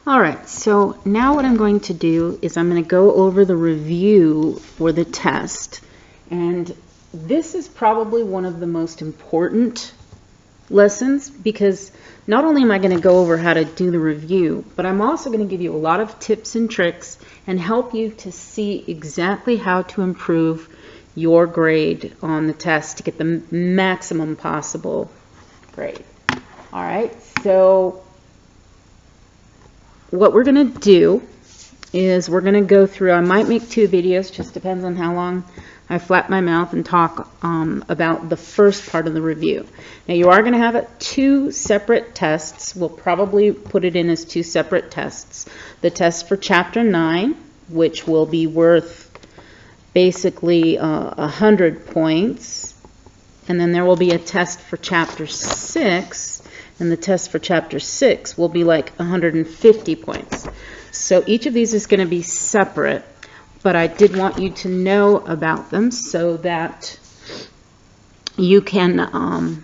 All right, so now what I'm going to do is I'm going to go over the review for the test. And this is probably one of the most important lessons because not only am I going to go over how to do the review, but I'm also going to give you a lot of tips and tricks and help you to see exactly how to improve your grade on the test to get the maximum possible grade. All right, so what we're going to do is we're going to go through, I might make 2 videos, just depends on how long I flap my mouth and talk about the first part of the review. Now you are going to have 2 separate tests. We'll probably put it in as 2 separate tests. The test for Chapter 9, which will be worth basically 100 points. And then there will be a test for Chapter 6. And the test for Chapter 6 will be like 150 points. So each of these is going to be separate, but I did want you to know about them so that you can,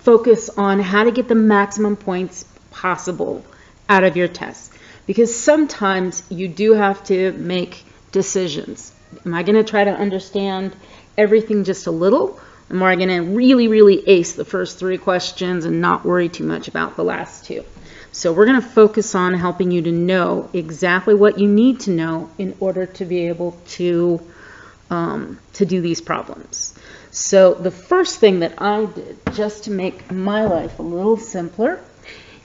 focus on how to get the maximum points possible out of your test. Because sometimes you do have to make decisions. Am I going to try to understand everything just a little? Am I going to really ace the first 3 questions and not worry too much about the last 2? So we're going to focus on helping you to know exactly what you need to know in order to be able to do these problems. So the first thing that I did, just to make my life a little simpler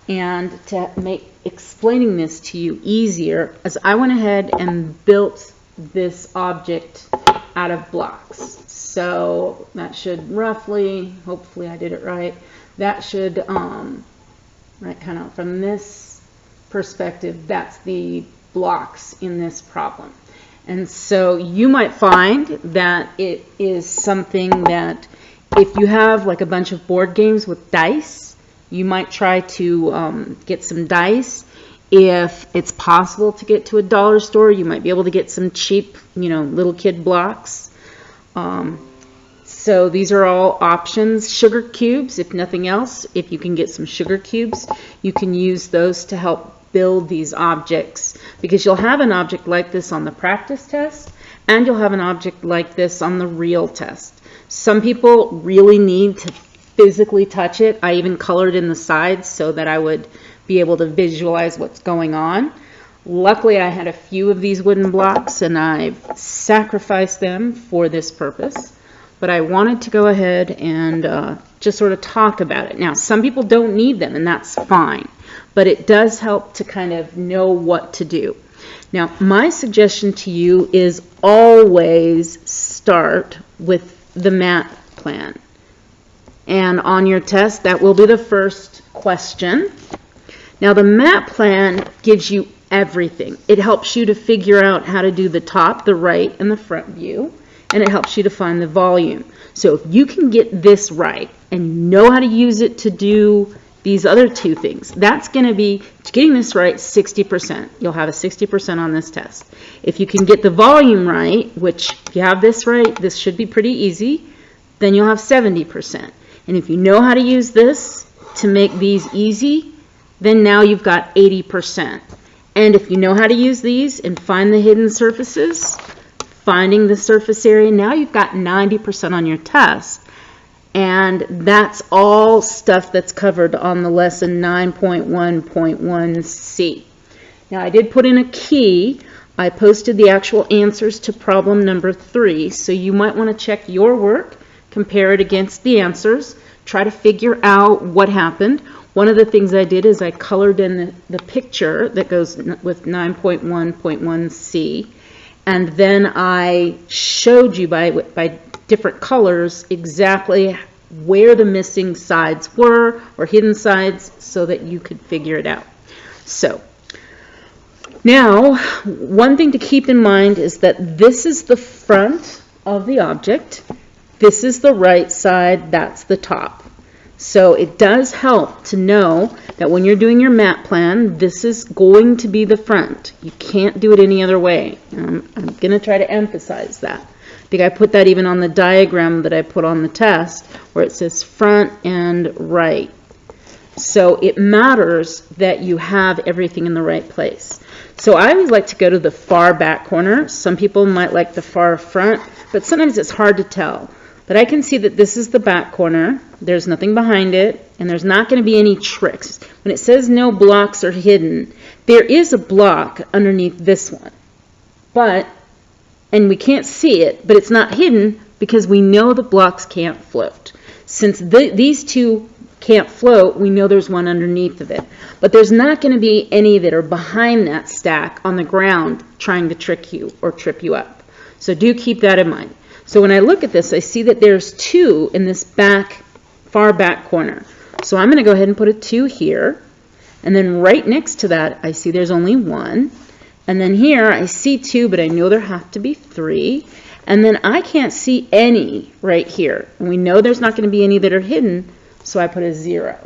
and to make explaining this to you easier, is I went ahead and built this object out of blocks. So that should roughly, hopefully I did it right, that should, right kind of from this perspective, that's the blocks in this problem. And so you might find that it is something that if you have like a bunch of board games with dice, you might try to get some dice. If it's possible to get to a dollar store, you might be able to get some cheap, little kid blocks. So these are all options. Sugar cubes, if nothing else, if you can get some sugar cubes, you can use those to help build these objects, because you'll have an object like this on the practice test and you'll have an object like this on the real test. Some people really need to physically touch it. I even colored in the sides so that I would be able to visualize what's going on. Luckily, I had a few of these wooden blocks and I've sacrificed them for this purpose. But I wanted to go ahead and just sort of talk about it. Now, some people don't need them, and that's fine. But it does help to kind of know what to do. Now, my suggestion to you is always start with the math plan. And on your test, that will be the first question. Now, the map plan gives you everything. It helps you to figure out how to do the top, the right, and the front view. And it helps you to find the volume. So if you can get this right and you know how to use it to do these other 2 things, that's going to be, getting this right, 60%. You'll have a 60% on this test. If you can get the volume right, which if you have this right, this should be pretty easy, then you'll have 70%. And if you know how to use this to make these easy, then now you've got 80%. And if you know how to use these and find the hidden surfaces, finding the surface area, now you've got 90% on your test. And that's all stuff that's covered on the lesson 9.1.1c. Now I did put in a key. I posted the actual answers to problem number 3. So you might want to check your work, compare it against the answers, try to figure out what happened. One of the things I did is I colored in the picture that goes with 9.1.1c. And then I showed you by different colors exactly where the missing sides were or hidden sides so that you could figure it out. So now, one thing to keep in mind is that this is the front of the object. This is the right side. That's the top. So it does help to know that when you're doing your map plan, this is going to be the front. You can't do it any other way. I'm going to try to emphasize that. I think I put that even on the diagram that I put on the test where it says front and right. So it matters that you have everything in the right place. So I always like to go to the far back corner. Some people might like the far front, but sometimes it's hard to tell. But I can see that this is the back corner. There's nothing behind it, and there's not going to be any tricks. When it says no blocks are hidden, there is a block underneath this one. And we can't see it, but it's not hidden because we know the blocks can't float. Since these two can't float, we know there's one underneath of it. But there's not going to be any that are behind that stack on the ground trying to trick you or trip you up. So do keep that in mind. So when I look at this, I see that there's 2 in this far back corner. So I'm going to go ahead and put a 2 here. And then right next to that, I see there's only 1. And then here, I see 2, but I know there have to be 3. And then I can't see any right here. And we know there's not going to be any that are hidden, so I put a 0.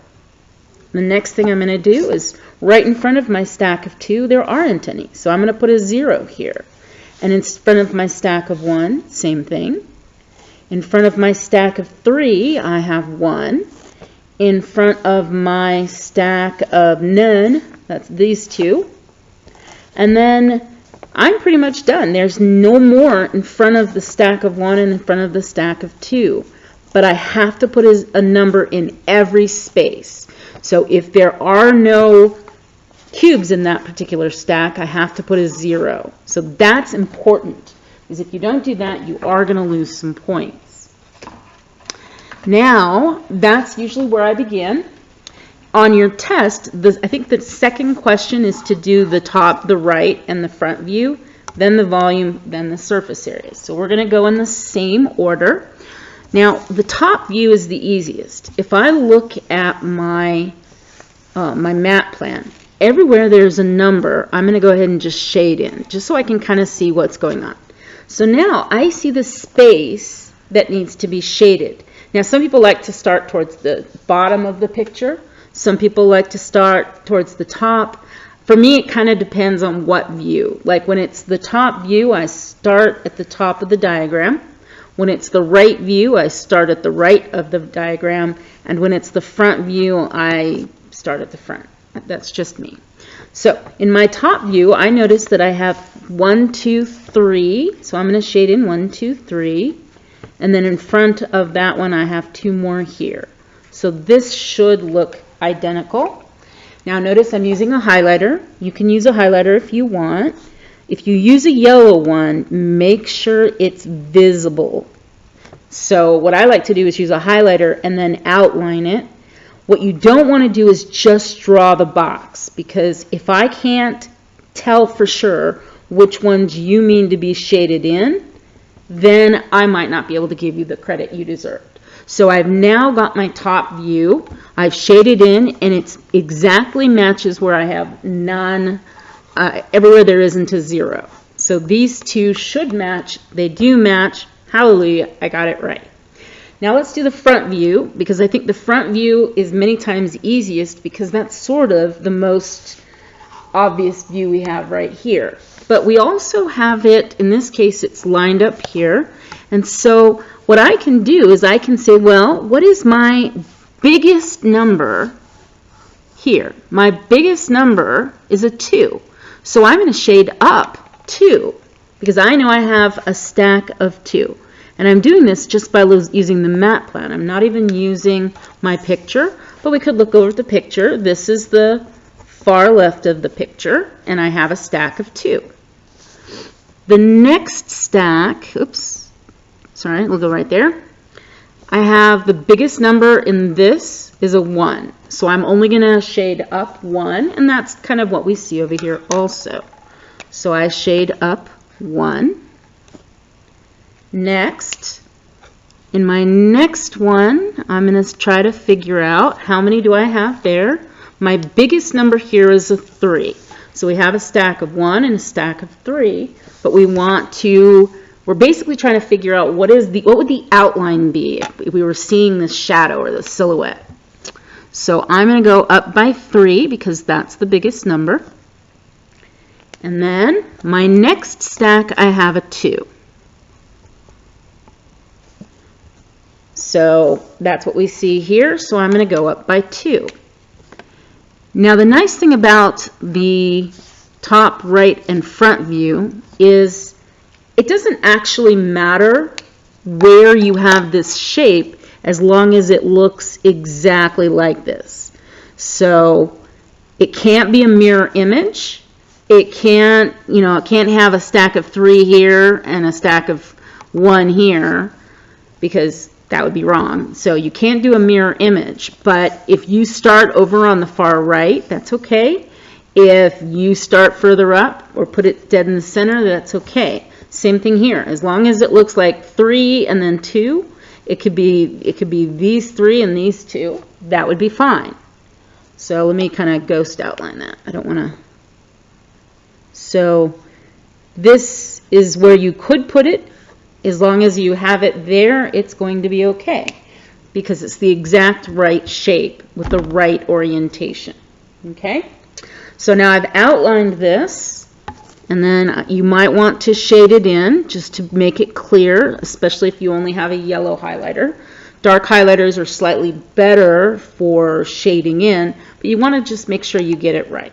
The next thing I'm going to do is right in front of my stack of 2, there aren't any. So I'm going to put a 0 here. And in front of my stack of 1, same thing. In front of my stack of 3, I have 1. In front of my stack of none, that's these 2. And then I'm pretty much done. There's no more in front of the stack of 1 and in front of the stack of 2. But I have to put a number in every space. So if there are no cubes in that particular stack, I have to put a 0. So that's important, because if you don't do that, you are going to lose some points. Now, that's usually where I begin. On your test, I think the second question is to do the top, the right, and the front view, then the volume, then the surface area. So we're going to go in the same order. Now, the top view is the easiest. If I look at my map plan, everywhere there's a number, I'm going to go ahead and just shade in, just so I can kind of see what's going on. So now I see the space that needs to be shaded. Now, some people like to start towards the bottom of the picture. Some people like to start towards the top. For me, it kind of depends on what view. Like when it's the top view, I start at the top of the diagram. When it's the right view, I start at the right of the diagram. And when it's the front view, I start at the front. That's just me. So in my top view, I notice that I have 1, 2, 3. So I'm going to shade in 1, 2, 3. And then in front of that one, I have 2 more here. So this should look identical. Now notice I'm using a highlighter. You can use a highlighter if you want. If you use a yellow one, make sure it's visible. So what I like to do is use a highlighter and then outline it. What you don't want to do is just draw the box, because if I can't tell for sure which ones you mean to be shaded in, then I might not be able to give you the credit you deserved. So I've now got my top view. I've shaded in, and it exactly matches where I have none, everywhere there isn't a 0. So these 2 should match. They do match. Hallelujah, I got it right. Now let's do the front view, because I think the front view is many times easiest, because that's sort of the most obvious view we have right here. But we also have it, in this case, it's lined up here. And so what I can do is I can say, well, what is my biggest number here? My biggest number is a 2. So I'm going to shade up 2, because I know I have a stack of 2. And I'm doing this just by using the map plan. I'm not even using my picture, but we could look over at the picture. This is the far left of the picture, and I have a stack of 2. The next stack, oops, sorry, we'll go right there. I have the biggest number in this is a 1. So I'm only going to shade up 1, and that's kind of what we see over here also. So I shade up 1. Next, in my next one, I'm going to try to figure out how many do I have there. My biggest number here is a 3. So we have a stack of 1 and a stack of 3, but we're basically trying to figure out what would the outline be if we were seeing the shadow or the silhouette. So I'm going to go up by 3 because that's the biggest number. And then my next stack, I have a 2. So that's what we see here. So I'm going to go up by 2. Now the nice thing about the top, right, and front view is it doesn't actually matter where you have this shape as long as it looks exactly like this. So it can't be a mirror image. It can't, it can't have a stack of 3 here and a stack of 1 here, because that would be wrong. So you can't do a mirror image. But if you start over on the far right, that's okay. If you start further up or put it dead in the center, that's okay. Same thing here. As long as it looks like 3 and then 2, it could be these 3 and these 2. That would be fine. So let me kind of ghost outline that. I don't want to. So this is where you could put it. As long as you have it there, it's going to be okay, because it's the exact right shape with the right orientation. Okay? So now I've outlined this, and then you might want to shade it in just to make it clear, especially if you only have a yellow highlighter. Dark highlighters are slightly better for shading in, but you want to just make sure you get it right.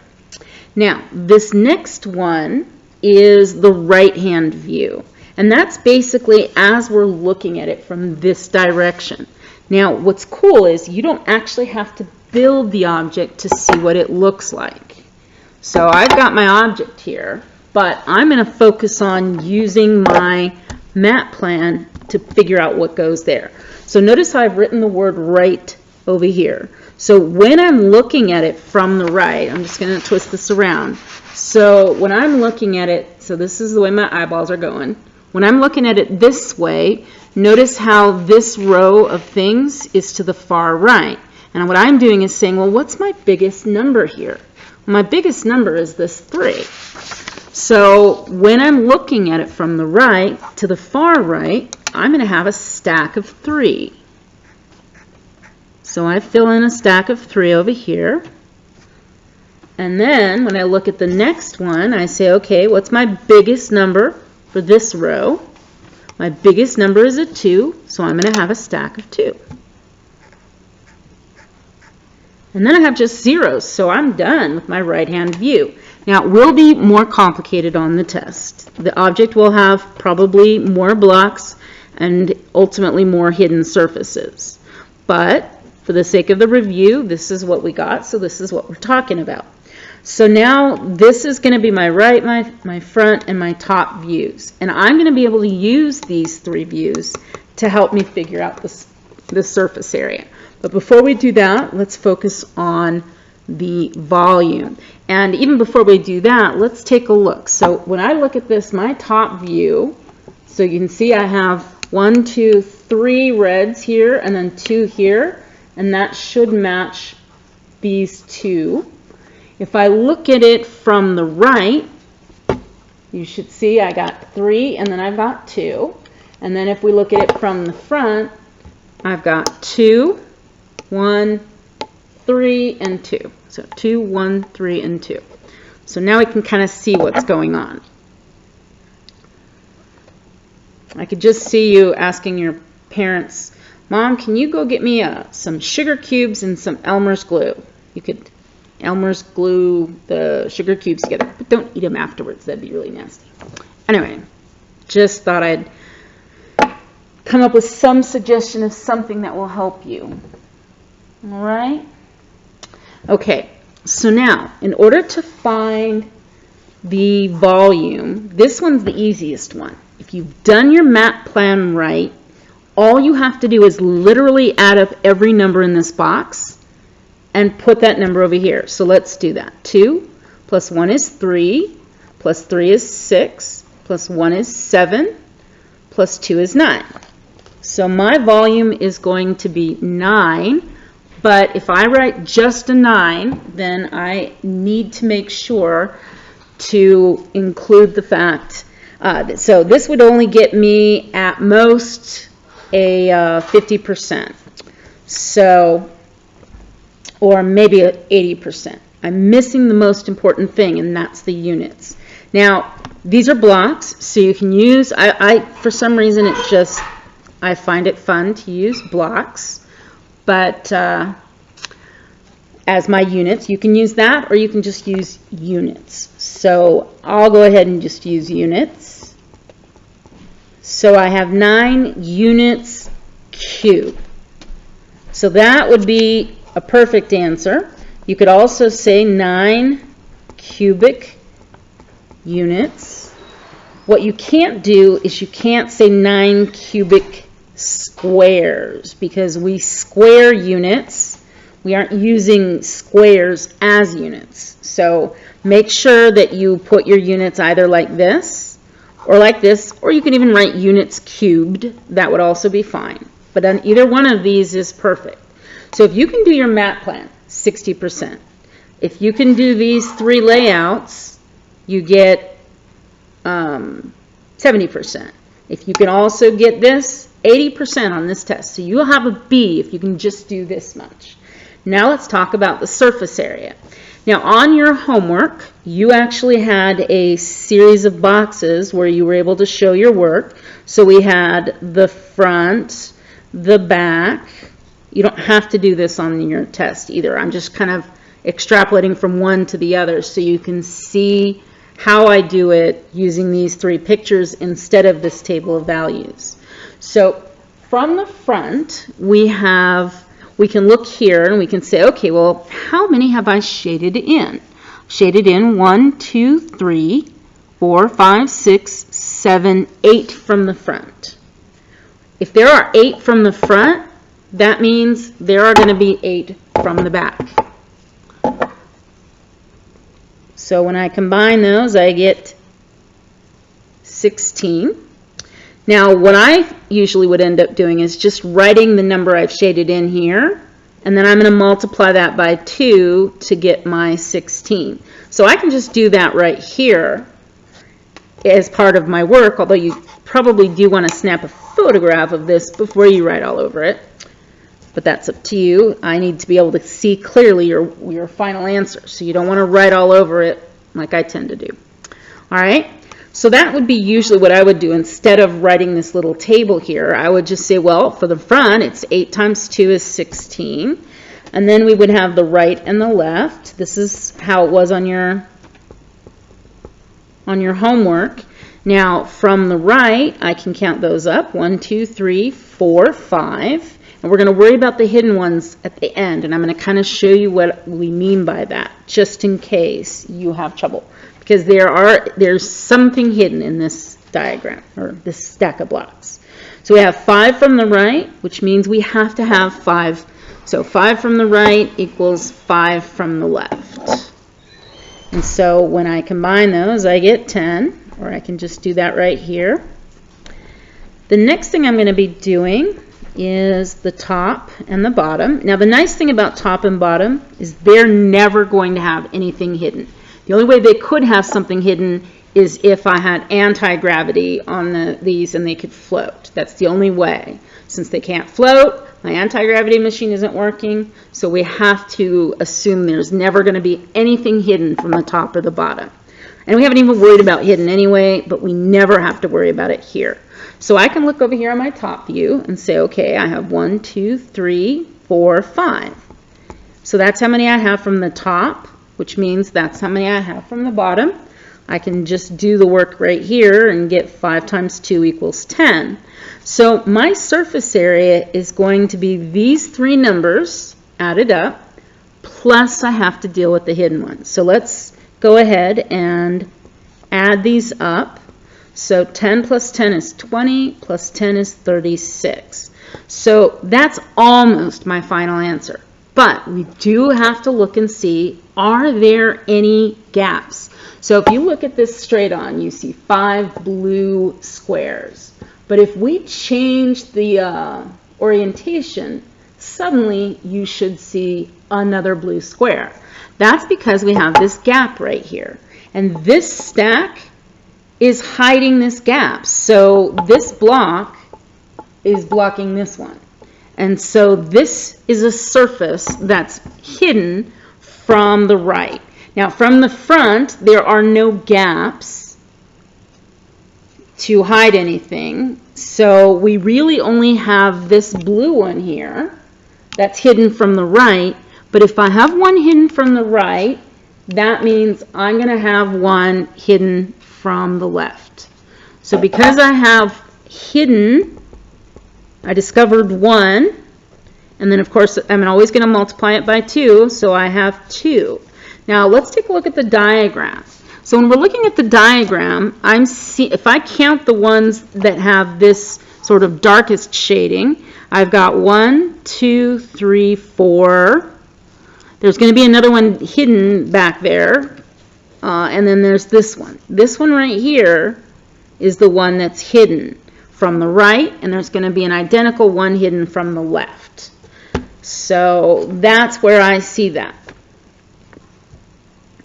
Now, this next one is the right-hand view, and that's basically as we're looking at it from this direction. Now, what's cool is you don't actually have to build the object to see what it looks like. So I've got my object here, but I'm going to focus on using my map plan to figure out what goes there. So notice how I've written the word right over here. So when I'm looking at it from the right, I'm just going to twist this around. So when I'm looking at it, so this is the way my eyeballs are going. When I'm looking at it this way, notice how this row of things is to the far right. And what I'm doing is saying, well, what's my biggest number here? My biggest number is this 3. So when I'm looking at it from the right to the far right, I'm going to have a stack of 3. So I fill in a stack of 3 over here. And then when I look at the next one, I say, okay, what's my biggest number for this row? My biggest number is a 2, so I'm going to have a stack of 2. And then I have just zeros, so I'm done with my right-hand view. Now, it will be more complicated on the test. The object will have probably more blocks and ultimately more hidden surfaces. But for the sake of the review, this is what we got, so this is what we're talking about. So now this is going to be my right, my front, and my top views. And I'm going to be able to use these 3 views to help me figure out the surface area. But before we do that, let's focus on the volume. And even before we do that, let's take a look. So when I look at this, my top view, so you can see I have 1, 2, 3 reds here and then 2 here, and that should match these 2. If I look at it from the right, you should see I got 3 and then I've got 2. And then if we look at it from the front, I've got 2, 1, 3, and 2. So 2, 1, 3, and 2. So now we can kind of see what's going on. I could just see you asking your parents, Mom, can you go get me some sugar cubes and some Elmer's glue? You could Elmer's glue the sugar cubes together, but don't eat them afterwards. That'd be really nasty. Anyway, just thought I'd come up with some suggestion of something that will help you. All right? Okay, so now, in order to find the volume, this one's the easiest one. If you've done your map plan right, all you have to do is literally add up every number in this box and put that number over here. So let's do that. 2 plus 1 is 3, plus 3 is 6, plus 1 is 7, plus 2 is 9. So my volume is going to be 9, but if I write just a 9, then I need to make sure to include the fact, so this would only get me at most a 50%. So, or maybe 80%. I'm missing the most important thing, and that's the units. Now, these are blocks, so you can use, for some reason I find it fun to use blocks, but as my units. You can use that, or you can just use units. So I'll go ahead and just use units. So I have 9 units cubed. So that would be a perfect answer. You could also say 9 cubic units. What you can't do is you can't say 9 cubic squares, because we square units. We aren't using squares as units. So make sure that you put your units either like this, or you can even write units cubed. That would also be fine. But on either one of these is perfect. So if you can do your mat plan, 60%. If you can do these 3 layouts, you get 70%. If you can also get this, 80% on this test. So you'll have a B if you can just do this much. Now let's talk about the surface area. Now on your homework, you actually had a series of boxes where you were able to show your work. So we had the front, the back. You don't have to do this on your test either. I'm just kind of extrapolating from one to the other so you can see how I do it using these 3 pictures instead of this table of values. So from the front, we can look here and we can say, okay, well, how many have I shaded in? Shaded in 1, 2, 3, 4, 5, 6, 7, 8 from the front. If there are 8 from the front, that means there are going to be 8 from the back. So when I combine those, I get 16. Now, what I usually would end up doing is just writing the number I've shaded in here, and then I'm going to multiply that by 2 to get my 16. So I can just do that right here as part of my work, although you probably do want to snap a photograph of this before you write all over it. But that's up to you. I need to be able to see clearly your final answer, so you don't want to write all over it like I tend to do. All right? So that would be usually what I would do. Instead of writing this little table here, I would just say, well, for the front, it's 8 times 2 is 16. And then we would have the right and the left. This is how it was on your homework. Now, from the right, I can count those up. 1, 2, 3, 4, 5. And we're going to worry about the hidden ones at the end. And I'm going to kind of show you what we mean by that, just in case you have trouble. Because there's something hidden in this diagram, or this stack of blocks. So we have 5 from the right, which means we have to have 5. So 5 from the right equals 5 from the left. And so when I combine those, I get 10, or I can just do that right here. The next thing I'm going to be doing is the top and the bottom. Now the nice thing about top and bottom is they're never going to have anything hidden. The only way they could have something hidden is if I had anti-gravity on these and they could float. That's the only way. Since they can't float, my anti-gravity machine isn't working, so we have to assume there's never going to be anything hidden from the top or the bottom. And we haven't even worried about hidden anyway, but we never have to worry about it here. So I can look over here on my top view and say, okay, I have 1, 2, 3, 4, 5. So that's how many I have from the top, which means that's how many I have from the bottom. I can just do the work right here and get 5 times 2 equals 10. So my surface area is going to be these 3 numbers added up, plus I have to deal with the hidden ones. So let's go ahead and add these up. So 10 plus 10 is 20, plus 10 is 36. So that's almost my final answer. But we do have to look and see, are there any gaps? So if you look at this straight on, you see 5 blue squares. But if we change the orientation, suddenly you should see another blue square. That's because we have this gap right here. And this stack is hiding this gap. So this block is blocking this one. And so this is a surface that's hidden from the right. Now from the front, there are no gaps to hide anything. So we really only have this blue one here that's hidden from the right, But if I have one hidden from the right, that means I'm going to have one hidden from the left. So because I have hidden, I discovered 1, and then of course I'm always going to multiply it by 2, so I have 2. Now let's take a look at the diagram. So when we're looking at the diagram, if I count the ones that have this sort of darkest shading, I've got 1, 2, 3, 4. There's going to be another one hidden back there, and then there's this one. This one right here is the one that's hidden from the right, and there's going to be an identical one hidden from the left. So that's where I see that.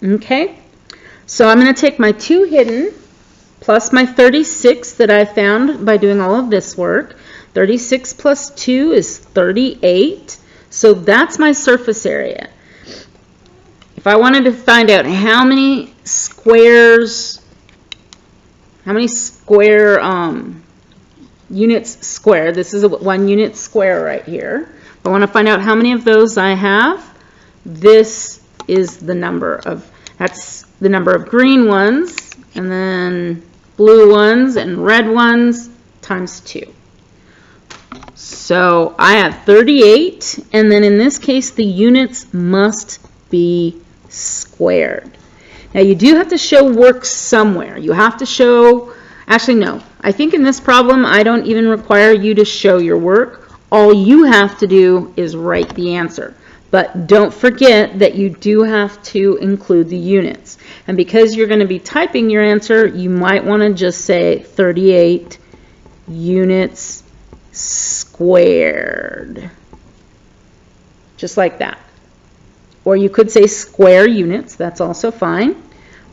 Okay, so I'm going to take my 2 hidden plus my 36 that I found by doing all of this work. 36 plus 2 is 38, so that's my surface area. If I wanted to find out how many squares, units square, this is a 1 unit square right here. If I want to find out how many of those I have, this is the number of, that's the number of green ones, and then blue ones and red ones times 2. So I have 38, and then in this case the units must be squared. Now you do have to show work somewhere. You have to show, actually no, I think in this problem I don't even require you to show your work. All you have to do is write the answer. But don't forget that you do have to include the units. And because you're going to be typing your answer, you might want to just say 38 units squared. Just like that. Or you could say square units, that's also fine.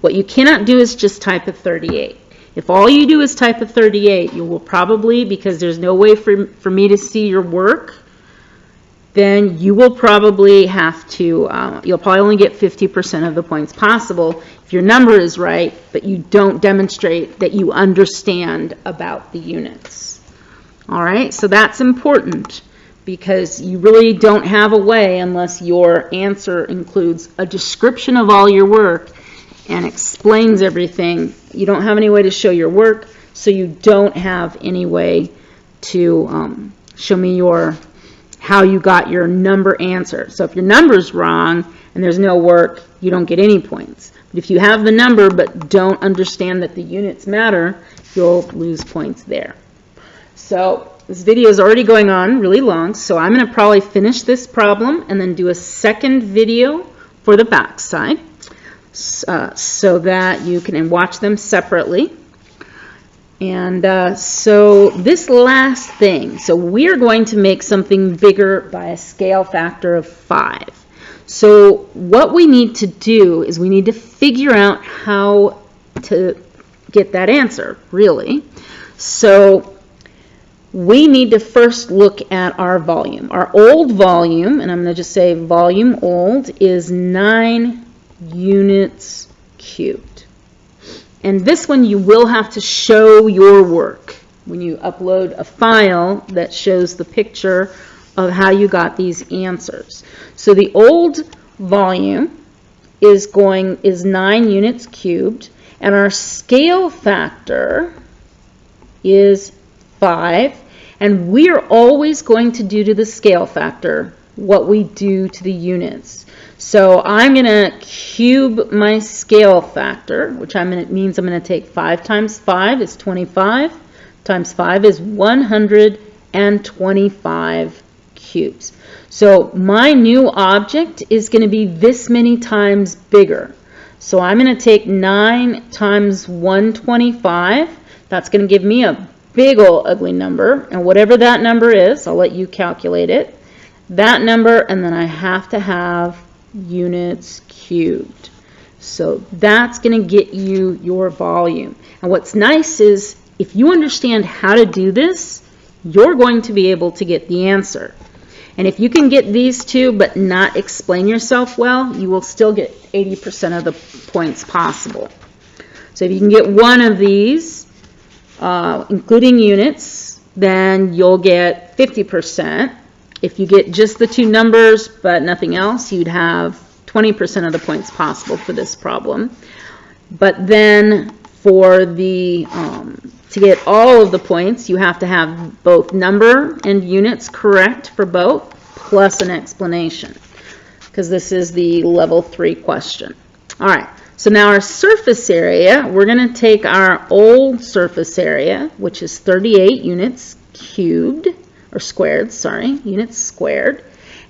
What you cannot do is just type a 38. If all you do is type a 38, you will probably, because there's no way for me to see your work, then you will probably have to, you'll probably only get 50% of the points possible if your number is right, but you don't demonstrate that you understand about the units. All right, so that's important because you really don't have a way unless your answer includes a description of all your work and explains everything. You don't have any way to show your work, so you don't have any way to show me how you got your number answer. So if your number's wrong and there's no work, you don't get any points. But if you have the number but don't understand that the units matter, you'll lose points there. So this video is already going on really long, so I'm going to probably finish this problem and then do a second video for the back side so that you can watch them separately. And so this last thing, so we're going to make something bigger by a scale factor of 5. So what we need to do is we need to figure out how to get that answer, really. So we need to first look at our volume. Our old volume, and I'm going to just say volume old, is 9 units cubed. And this one you will have to show your work when you upload a file that shows the picture of how you got these answers. So the old volume is 9 units cubed, and our scale factor is 5, and we are always going to do to the scale factor what we do to the units. So I'm going to cube my scale factor, which means I'm going to take 5 times 5 is 25, times 5 is 125 cubes. So my new object is going to be this many times bigger. So I'm going to take 9 times 125. That's going to give me a big old ugly number, and whatever that number is, I'll let you calculate it. That number, and then I have to have units cubed. So that's going to get you your volume. And what's nice is if you understand how to do this, you're going to be able to get the answer. And if you can get these two but not explain yourself well, you will still get 80% of the points possible. So if you can get one of these, including units, then you'll get 50%. If you get just the two numbers but nothing else, you'd have 20% of the points possible for this problem. But then for the to get all of the points, you have to have both number and units correct for both, plus an explanation, because this is the level 3 question. All right, so now our surface area, we're going to take our old surface area, which is 38 units cubed, or squared, sorry, units squared,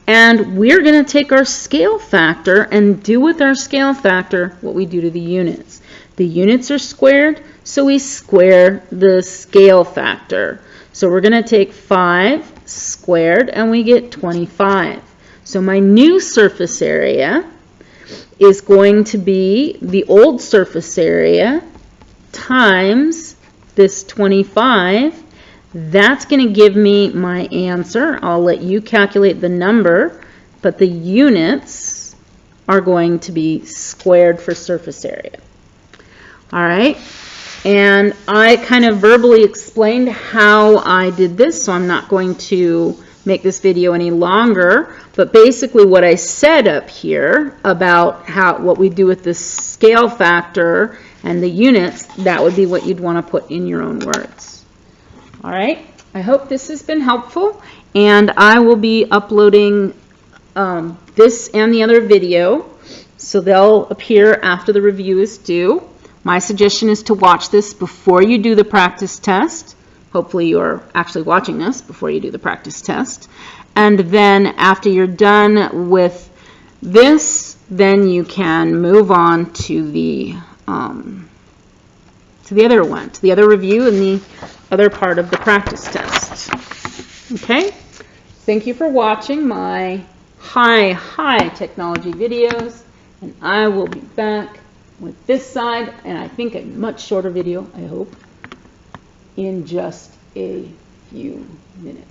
and we're going to take our scale factor and do with our scale factor what we do to the units. The units are squared, so we square the scale factor. So we're going to take 5 squared and we get 25. So my new surface area is going to be the old surface area times this 25. That's going to give me my answer. I'll let you calculate the number, but the units are going to be squared for surface area. All right, and I kind of verbally explained how I did this, so I'm not going to make this video any longer, but basically what I said up here about what we do with the scale factor and the units, that would be what you'd want to put in your own words. All right, I hope this has been helpful, and I will be uploading this and the other video, so they'll appear after the review is due. My suggestion is to watch this before you do the practice test. Hopefully you're actually watching this before you do the practice test. And then after you're done with this, then you can move on to the other one, to the other review and the other part of the practice test. Okay? Thank you for watching my high technology videos, and I will be back with this side, and I think a much shorter video, I hope, in just a few minutes.